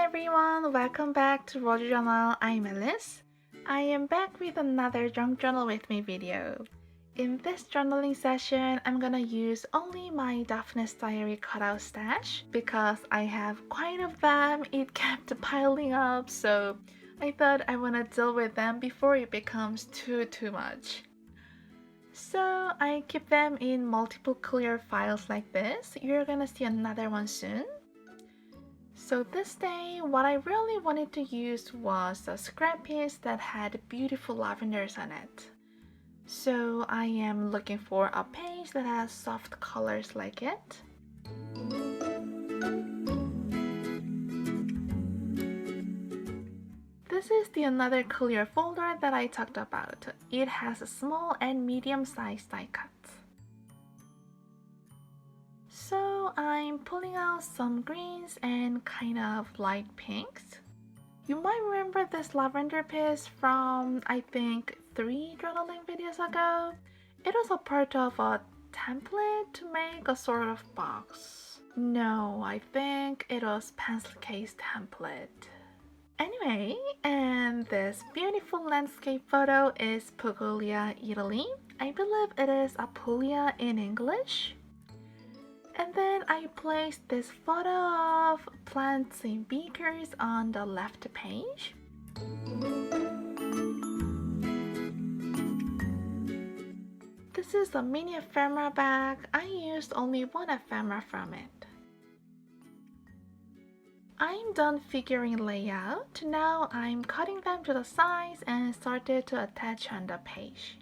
everyone, welcome back to Roger Journal. I'm Alice. I am back with another Junk Journal with Me video. In this journaling session, I'm gonna use only my Daphne's Diary cutout stash because I have quite of them. It kept piling up, so I thought I wanna deal with them before it becomes too much. So I keep them in multiple clear files like this. You're gonna see another one soon. So this day, what I really wanted to use was a scrap piece that had beautiful lavenders on it. So I am looking for a page that has soft colors like it. This is the another clear folder that I talked about. It has a small and medium-sized die cuts. So I'm pulling out some greens and kind of light pinks. You might remember this lavender piece from I think 3 journaling videos ago. It was a part of a template to make a sort of box. No, I think it was pencil case template. Anyway, and this beautiful landscape photo is Puglia, Italy. I believe it is Apulia in English. And then I placed this photo of plants in beakers on the left page. This is a mini ephemera bag. I used only one ephemera from it. I'm done figuring layout. Now I'm cutting them to the size and started to attach on the page.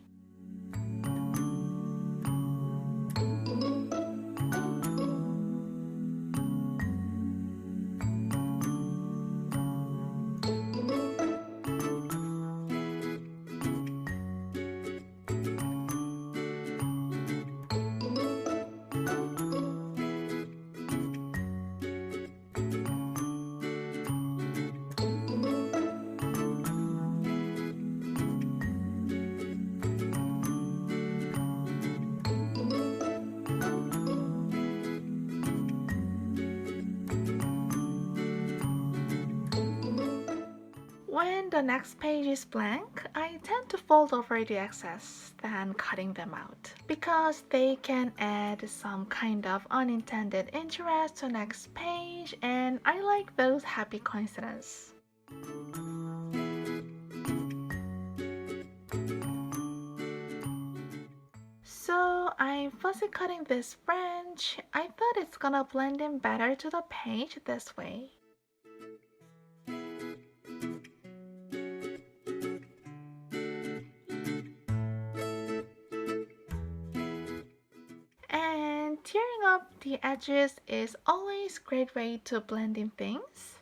When the next page is blank, I tend to fold over the excess, then cutting them out, because they can add some kind of unintended interest to the next page, and I like those happy coincidences. So I'm fussy cutting this branch. I thought it's gonna blend in better to the page this way. And tearing up the edges is always a great way to blend in things.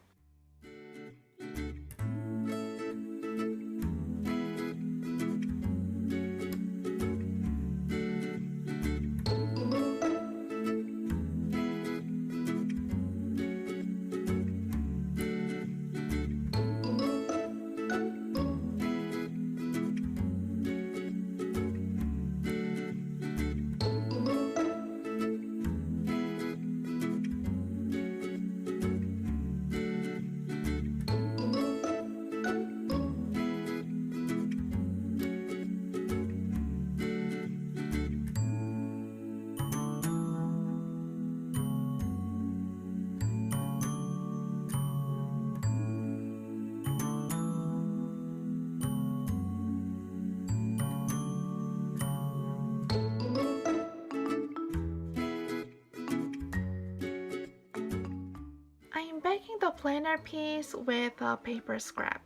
I'm baking the planner piece with a paper scrap.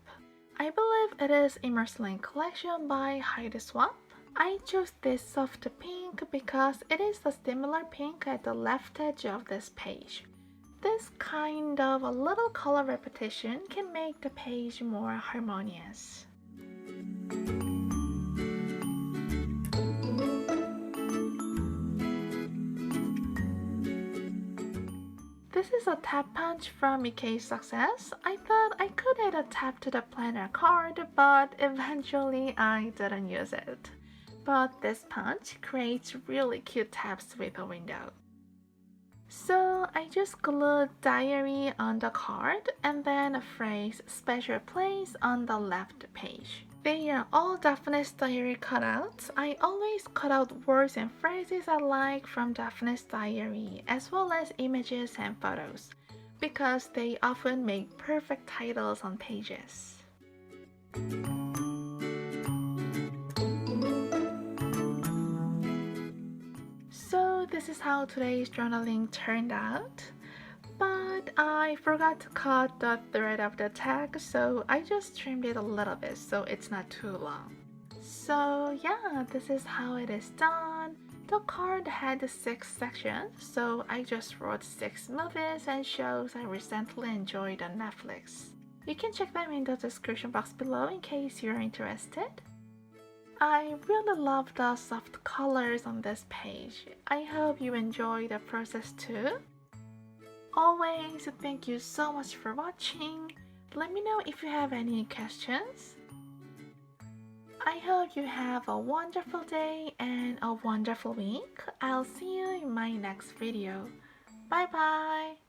I believe it is Emerson Lane collection by Heidi Swapp. I chose this soft pink because it is a similar pink at the left edge of this page. This kind of a little color repetition can make the page more harmonious. This is a tap punch from EK Success. I thought I could add a tap to the planner card, but eventually I didn't use it. But this punch creates really cute taps with a window. So I just glued diary on the card and then a phrase special place on the left page. They are all Daphne's diary cutouts. I always cut out words and phrases I like from Daphne's diary, as well as images and photos, because they often make perfect titles on pages. So this is how today's journaling turned out. But I forgot to cut the thread of the tag, so I just trimmed it a little bit so it's not too long. So yeah, this is how it is done. The card had 6 sections, so I just wrote 6 movies and shows I recently enjoyed on Netflix. You can check them in the description box below in case you're interested. I really love the soft colors on this page. I hope you enjoy the process too. Always, thank you so much for watching. Let me know if you have any questions. I hope you have a wonderful day and a wonderful week. I'll see you in my next video. Bye bye!